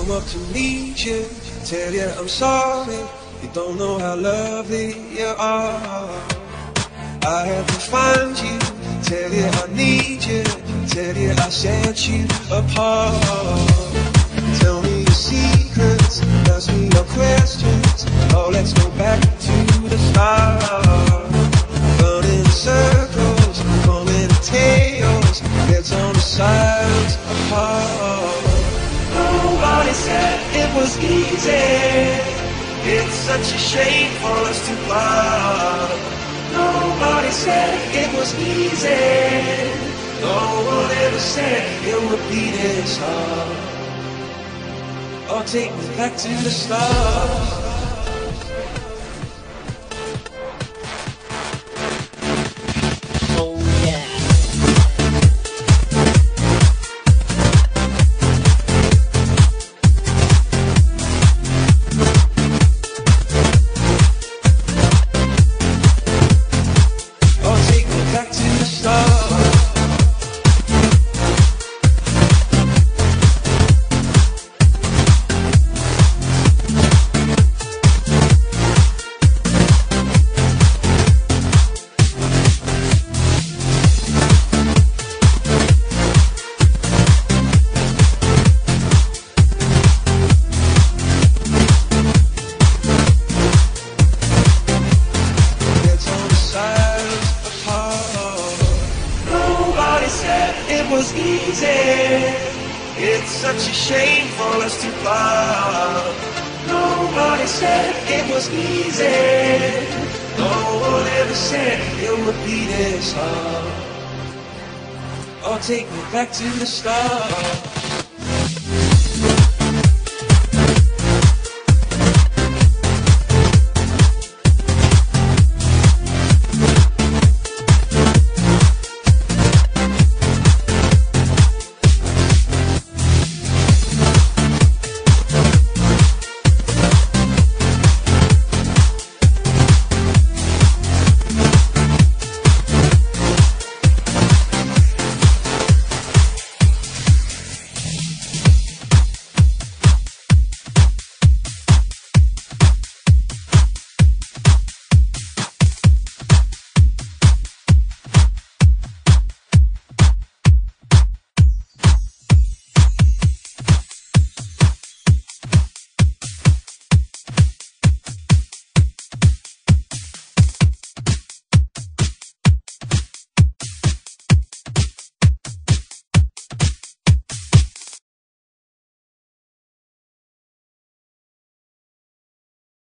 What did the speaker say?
come up to meet you, tell you I'm sorry. You don't know how lovely you are. I have to find you, tell you I need you, tell you I set you apart. Tell me your secrets, ask me your questions. Oh, let's go back to the start. Running in circles, coming in tails, heads on the sides apart. Nobody said it was easy. It's such a shame for us to part. Nobody said it was easy. No one ever said it would be this hard. Oh, take me back to the start. It's such a shame for us to part. Nobody said it was easy. No one ever said it would be this hard. Oh, take me back to the start.